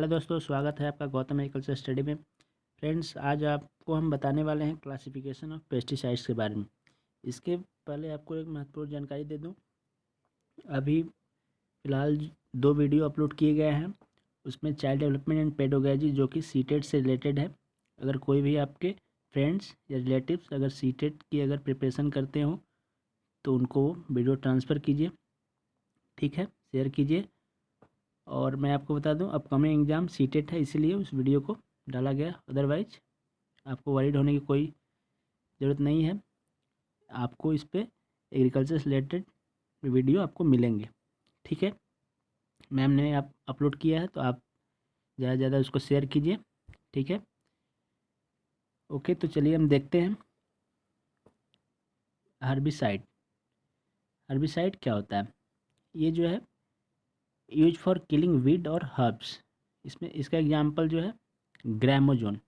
Hello दोस्तों, स्वागत है आपका गौतम एग्रीकल्चर स्टडी में। फ्रेंड्स, आज आपको हम बताने वाले हैं क्लासिफिकेशन ऑफ पेस्टिसाइड्स के बारे में। इसके पहले आपको एक महत्वपूर्ण जानकारी दे दूं। अभी फ़िलहाल 2 वीडियो अपलोड किए गए हैं। उसमें चाइल्ड डेवलपमेंट एंड पेडोलॉजी जो कि सीटेट से रिलेटेड है। अगर कोई भी आपके फ्रेंड्स या रिलेटिव्स अगर सीटेट की अगर प्रिपरेशन करते हो तो उनको वीडियो ट्रांसफ़र कीजिए, ठीक है, शेयर कीजिए। और मैं आपको बता दूं, अपकमिंग एग्ज़ाम सीटेट है, इसीलिए उस वीडियो को डाला गया। अदरवाइज आपको वरीड होने की कोई ज़रूरत नहीं है। आपको इस पर एग्रीकल्चर से रिलेटेड वीडियो आपको मिलेंगे, ठीक है। मैम ने आप अपलोड किया है तो आप ज़्यादा से ज़्यादा उसको शेयर कीजिए, ठीक है। ओके, तो चलिए हम देखते हैं हर्बिसाइड। हर्बिसाइड क्या होता है? ये जो है यूज फॉर किलिंग वीड और हर्ब्स। इसमें इसका एग्जांपल जो है ग्रामोजोन।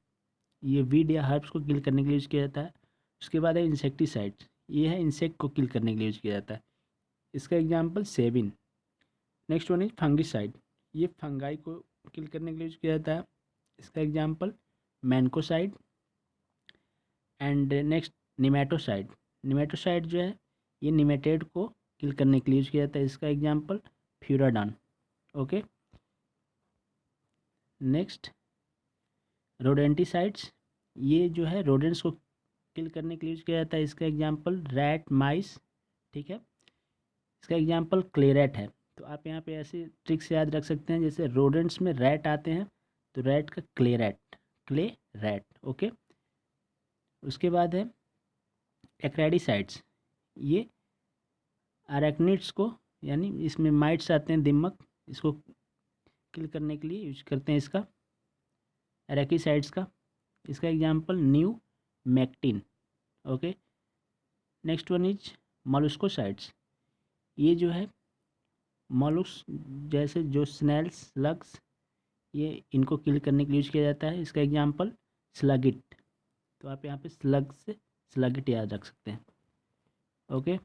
ये वीड या हर्ब्स को किल करने के लिए यूज़ किया जाता है। उसके बाद है इंसेक्टिसाइड्स। ये है इंसेक्ट को किल करने के लिए यूज़ किया जाता है। इसका example Sabin. Next one is fungicide. ये फंगाई को किल करने के लिए यूज़ किया जाता है। इसका एग्जांपल मैनकोसाइड। And next nematicide. निमेटोसाइड जो है ये निमेटेड को किल करने के लिए यूज़ किया जाता है। इसका example Furadan. Okay, next rodenticides. ये जो है रोडेंट्स को किल करने के लिए यूज़ किया जाता है। इसका एग्जांपल रैट, माइस, ठीक है। इसका एग्जांपल क्लेरेट है। तो आप यहाँ पे ऐसी ट्रिक्स याद रख सकते हैं, जैसे रोडेंट्स में रैट आते हैं तो रैट का क्ले रैट। ओके, उसके बाद है एक्रेडिसाइड्स। ये अरेक्निड्स को, यानी इसमें माइट्स आते हैं, दिमक, इसको किल करने के लिए यूज करते हैं इसका, एरेकिसाइड्स का। इसका एग्जांपल न्यू मैक्टिन। Okay, next one is molluscicides. ये जो है मोलस्क जैसे जो स्नेल्स, स्लग्स, ये इनको किल करने के लिए यूज किया जाता है। इसका एग्जांपल स्लगिट। तो आप यहाँ पे स्लग से स्लगिट याद रख सकते हैं। ओके,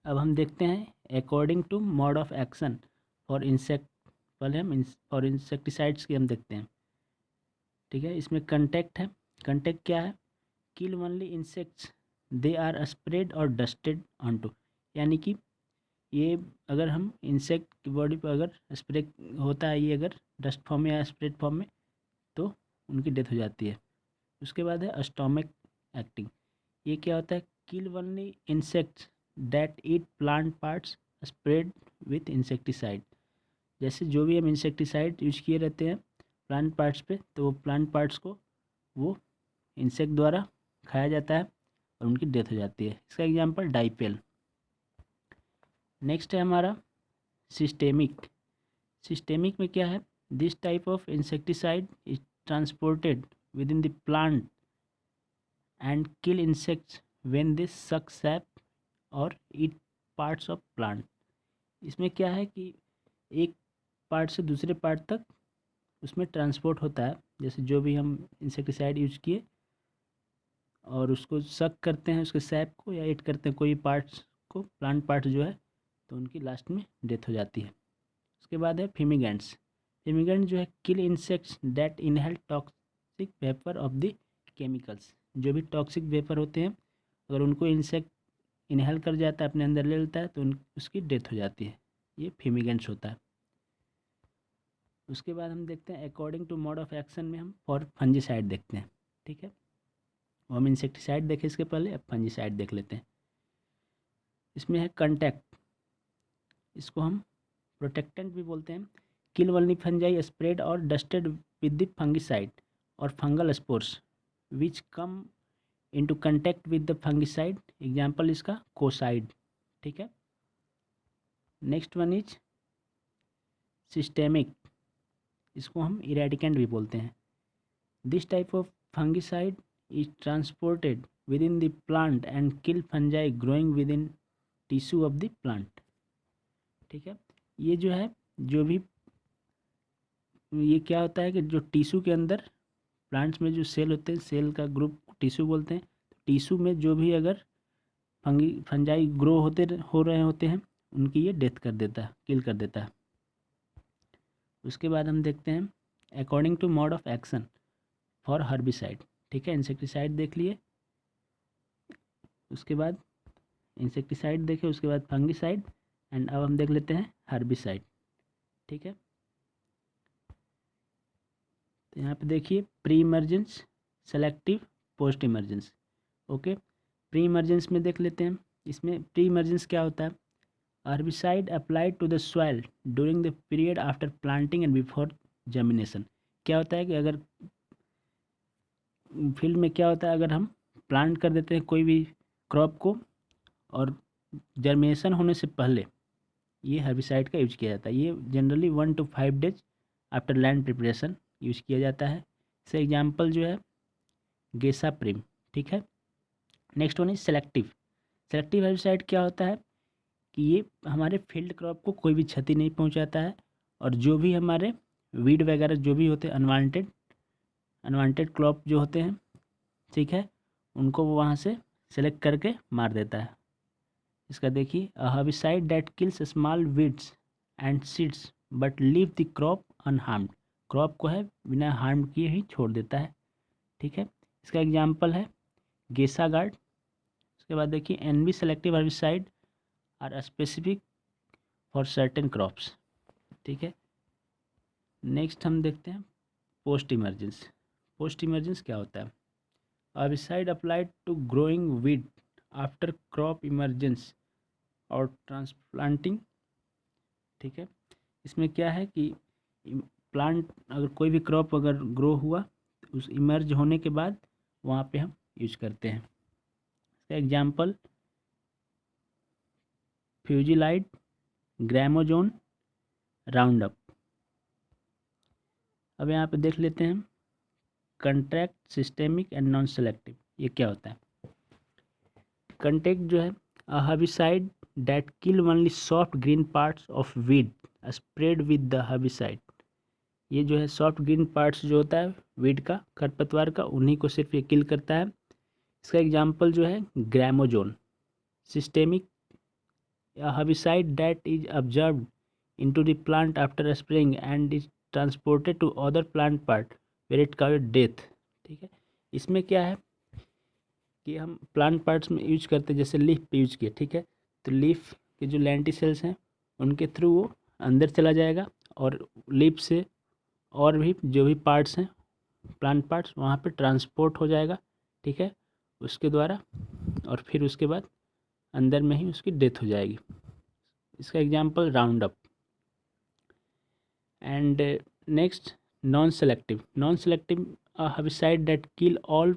अब हम देखते हैं according to mode of action for insect. पहले हम और इंसेक्टिसाइड्स की हम देखते हैं, ठीक है। इसमें कंटेक्ट है। कंटेक्ट क्या है? Kill only insects they are spread और डस्टेड ऑनटू। यानी कि ये अगर हम इंसेक्ट की बॉडी पर अगर स्प्रे होता है, ये अगर डस्ट फॉर्म में या स्प्रेड फॉर्म में, तो उनकी डेथ हो जाती है। उसके बाद है एस्टोमिक एक्टिंग। ये क्या होता है? Kill only insects that eat plant parts spread with insecticide. जैसे जो भी हम इंसेक्टिसाइड यूज किए रहते हैं प्लांट पार्ट्स पे, तो वो प्लांट पार्ट्स को वो इंसेक्ट द्वारा खाया जाता है और उनकी डेथ हो जाती है। इसका एग्जांपल डाइपेल। नेक्स्ट है हमारा सिस्टेमिक। सिस्टेमिक में क्या है? This type of insecticide is transported within the plant and kill insects when they सक सैप और ईट पार्ट्स ऑफ प्लांट। इसमें क्या है कि एक पार्ट से दूसरे पार्ट तक उसमें ट्रांसपोर्ट होता है। जैसे जो भी हम इंसेक्टिसाइड यूज किए और उसको सक करते हैं, उसके सैप को, या ईट करते हैं कोई पार्ट्स को, प्लांट पार्ट्स जो है, तो उनकी लास्ट में डेथ हो जाती है। उसके बाद है फिमिगेंट्स। फिमिगेंट जो है kill insects that inhale toxic vapour of the chemicals. जो भी टॉक्सिक वेपर होते हैं, अगर उनको इंसेक्ट इनहेल कर जाता है, अपने अंदर ले लेता है, तो उसकी डेथ हो जाती है। ये फिमिगेंट्स होता है। उसके बाद हम देखते हैं according to mode of action में हम फॉर फंजीसाइड देखते हैं, ठीक है। हम इंसेक्टिसाइड देखे इसके पहले, अब फंजीसाइड देख लेते हैं। इसमें है कंटैक्ट। इसको हम प्रोटेक्टेंट भी बोलते हैं। किल ओनली फंजाई स्प्रेड और डस्टेड विद द फंगिसाइड और fungal spores which come into contact with the fungicide. Example इसका कोसाइड, ठीक है। Next one is systemic. इसको हम इरेडिकेंट भी बोलते हैं। This type of fungicide is transported within the plant and kill fungi growing within tissue of the plant, ठीक है। ये जो है, जो भी ये क्या होता है कि जो टिश्यू के अंदर, प्लांट्स में जो सेल होते हैं, सेल का ग्रुप टिश्यू बोलते हैं। टिश्यू में जो भी अगर फंजाई ग्रो हो रहे होते हैं, उनकी ये डेथ कर देता है, किल कर देता है। उसके बाद हम देखते हैं according to mode of action for herbicide. ठीक है, इंसेक्टिसाइड देख लिए, उसके बाद इंसेक्टिसाइड देखे, उसके बाद फंगिसाइड, एंड अब हम देख लेते हैं हर्बिसाइड। ठीक है, तो यहाँ पे देखिए pre emergence, selective, post emergence. Okay, pre emergence में देख लेते हैं। इसमें प्री इमर्जेंस क्या होता है? Herbicide applied to the soil during the period after planting and before germination. क्या होता है कि अगर फील्ड में क्या होता है, अगर हम प्लांट कर देते हैं कोई भी क्रॉप को और जर्मिनेशन होने से पहले ये हर्बिसाइड का यूज किया जाता है। ये generally 1 to 5 days after land preparation use किया जाता है। इसका एग्जाम्पल जो है गेसा प्रिम। ठीक है, next one is selective. Selective herbicide क्या होता है कि ये हमारे फील्ड क्रॉप को कोई भी क्षति नहीं पहुंचाता है, और जो भी हमारे वीड वगैरह जो भी होते हैं अनवांटेड क्रॉप जो होते हैं, ठीक है, उनको वो वहाँ से सेलेक्ट करके मार देता है। इसका देखिए अ herbicide that kills small weeds and seeds but leave the crop unharmed. Crop को है बिना हार्म किए ही छोड़ देता है। ठीक है, इसका एग्जाम्पल है गेसा गार्ड। उसके बाद देखिए NB selective herbicide are specific for certain crops. ठीक है, नेक्स्ट हम देखते हैं पोस्ट इमर्जेंस। पोस्ट इमर्जेंस क्या होता है? Herbicide applied to growing weed after crop emergence और ट्रांसप्लांटिंग। ठीक है, इसमें क्या है कि प्लांट अगर कोई भी क्रॉप अगर ग्रो हुआ तो उस इमर्ज होने के बाद वहाँ पे हम यूज करते हैं। इसका एग्जांपल फ्यूजिलाइड, ग्रामोजोन, राउंडअप। अब यहाँ पे देख लेते हैं contract, systemic and non selective. ये क्या होता है? कंट्रैक्ट जो है अ herbicide that kill only soft green parts of weed spread with the herbicide. ये जो है सॉफ्ट ग्रीन पार्ट्स जो होता है वीड का, खरपतवार का, उन्हीं को सिर्फ ये किल करता है। इसका एग्जांपल जो है Gramoxone. Systemic a herbicide that is absorbed into the plant after spraying and is transported to other plant part where it causes death। ठीक है, इसमें क्या है कि हम प्लांट पार्ट्स में यूज करते हैं, जैसे लीफ पे यूज किए। ठीक है, तो लीफ के जो लेंटिसेल्स हैं उनके थ्रू वो अंदर चला जाएगा और लीफ से और भी जो भी पार्ट्स हैं प्लांट पार्ट्स वहाँ पे ट्रांसपोर्ट हो जाएगा। ठीक है, उसके द्वारा, और फिर उसके बाद अंदर में ही उसकी डेथ हो जाएगी। इसका example round up. And next non selective. Non selective herbicide that kill all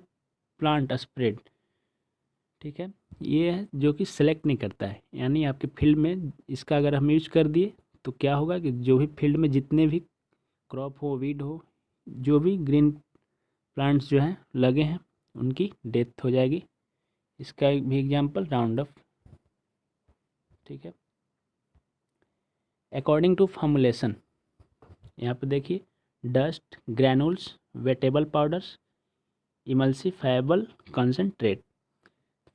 plant spread. ठीक है, ये है जो कि सेलेक्ट नहीं करता है, यानी आपके फील्ड में इसका अगर हम यूज कर दिए तो क्या होगा कि जो भी फील्ड में जितने भी क्रॉप हो, वीड हो, जो भी ग्रीन प्लांट्स जो हैं लगे हैं उनकी डेथ हो जाएगी। इसका भी एग्जांपल राउंड अप। ठीक है, अकॉर्डिंग टू फॉर्मुलेशन यहाँ पे देखिए dust, granules, wettable powders, emulsifiable concentrate.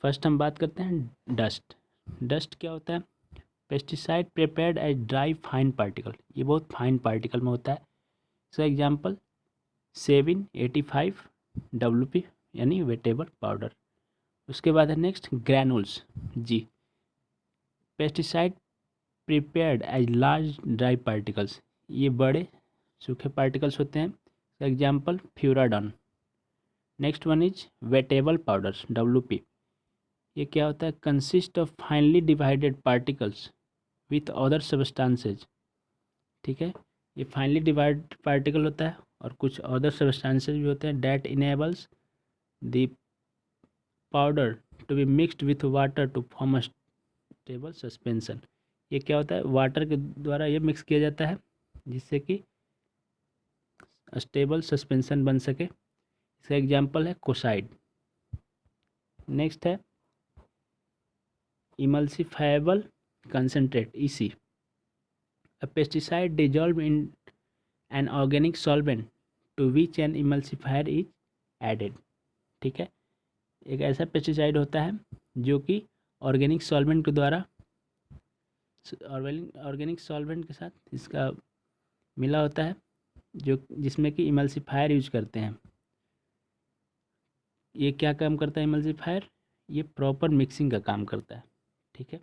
First हम बात करते हैं डस्ट। डस्ट क्या होता है? Pesticide prepared as dry fine particle. ये बहुत फाइन पार्टिकल में होता है। इसका एग्जांपल सेविन 85 WP यानी वेटेबल पाउडर। उसके बाद है नेक्स्ट ग्रैनुल्स जी। Pesticide prepared as large dry particles. ये बड़े सूखे पार्टिकल्स होते हैं। Example Furadan. Next one is wettable powders WP। ये क्या होता है? Consist of finally divided particles with other substances. ठीक है, ये फाइनली डिवाइडेड पार्टिकल होता है और कुछ अदर सब्सटेंसेज भी होते हैं that enables the powder to be mixed with water to form a stable suspension. ये क्या होता है? वाटर के द्वारा ये मिक्स किया जाता है जिससे कि स्टेबल सस्पेंशन बन सके। इसका एग्जांपल है कोसाइड। नेक्स्ट है इमल्सिफाइबल concentrate EC। A pesticide dissolved in an organic solvent to which an emulsifier is added। ठीक है, एक ऐसा पेस्टिसाइड होता है जो कि ऑर्गेनिक सॉल्वेंट के द्वारा ऑर्गेनिक सॉल्वेंट के साथ इसका मिला होता है, जो जिसमें कि इमल्सिफायर यूज करते हैं। ये क्या काम करता है इमल्सिफायर? ये प्रॉपर मिक्सिंग का काम करता है, ठीक है।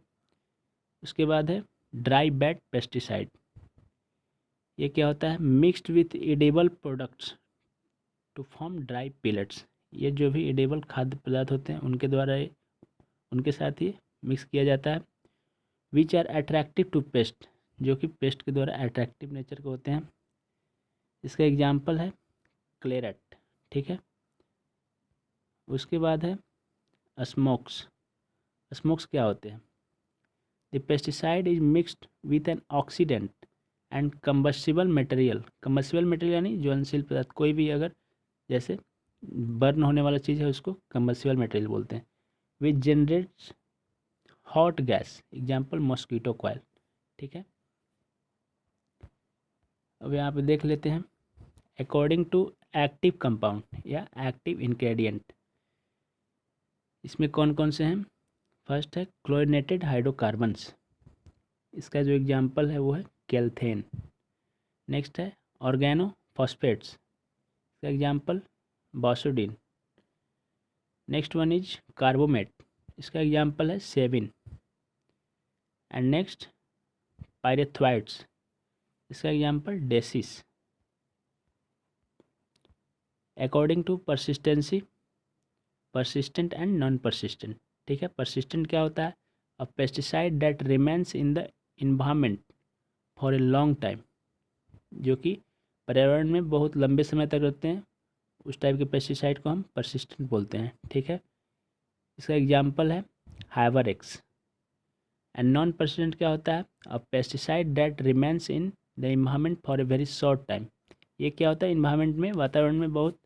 उसके बाद है ड्राई बैट पेस्टिसाइड। ये क्या होता है? Mixed with edible products to form dry pellets. ये जो भी एडेबल खाद्य पदार्थ होते हैं उनके द्वारा उनके साथ ही मिक्स किया जाता है। Which are attractive to pest, जो कि पेस्ट के द्वारा अट्रैक्टिव नेचर के होते हैं। इसका एग्जाम्पल है क्लेरेट, ठीक है। उसके बाद है स्मोक्स। स्मोक्स क्या होते हैं? The pesticide is mixed with an oxidant and combustible material. Combustible material यानी ज्वलनशील पदार्थ, कोई भी अगर जैसे बर्न होने वाला चीज़ है उसको कम्बस्टिबल मटेरियल बोलते हैं। Which generates hot gas, example mosquito coil, ठीक है। अब यहाँ पे देख लेते हैं अकॉर्डिंग टू एक्टिव कंपाउंड या एक्टिव इंग्रेडिएंट, इसमें कौन कौन से हैं। फर्स्ट है क्लोरीनेटेड हाइड्रोकार्बन्स, इसका जो एग्जाम्पल है वो है कैल्थेन। नेक्स्ट है ऑर्गेनो फॉस्फेट्स, इसका example Basudin. Next one is carbamate, इसका एग्जाम्पल है सेविन। एंड नेक्स्ट पायरेथ्राइड्स, इसका example Decis. According to persistency, persistent and non persistent, ठीक है। परसिस्टेंट क्या होता है? A pesticide that remains in the environment for a long time, जो कि पर्यावरण में बहुत लंबे समय तक रहते हैं, उस टाइप के पेस्टिसाइड को हम परसिस्टेंट बोलते हैं, ठीक है। इसका एग्जाम्पल है हाइवरएक्स। एंड नॉन परसिस्टेंट क्या होता है? A pesticide that remains in the environment for a very short time. ये क्या होता है? इन्वायरमेंट में, वातावरण में बहुत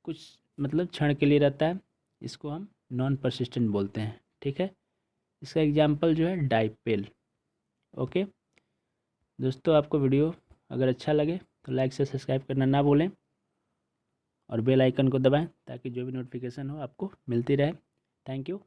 कुछ मतलब क्षण के लिए रहता है, इसको हम नॉन परसिस्टेंट बोलते हैं, ठीक है। इसका एग्जाम्पल जो है डाइपेल। ओके दोस्तों, आपको वीडियो अगर अच्छा लगे तो लाइक से सब्सक्राइब करना ना भूलें और बेल आइकन को दबाएं ताकि जो भी नोटिफिकेशन हो आपको मिलती रहे। Thank you.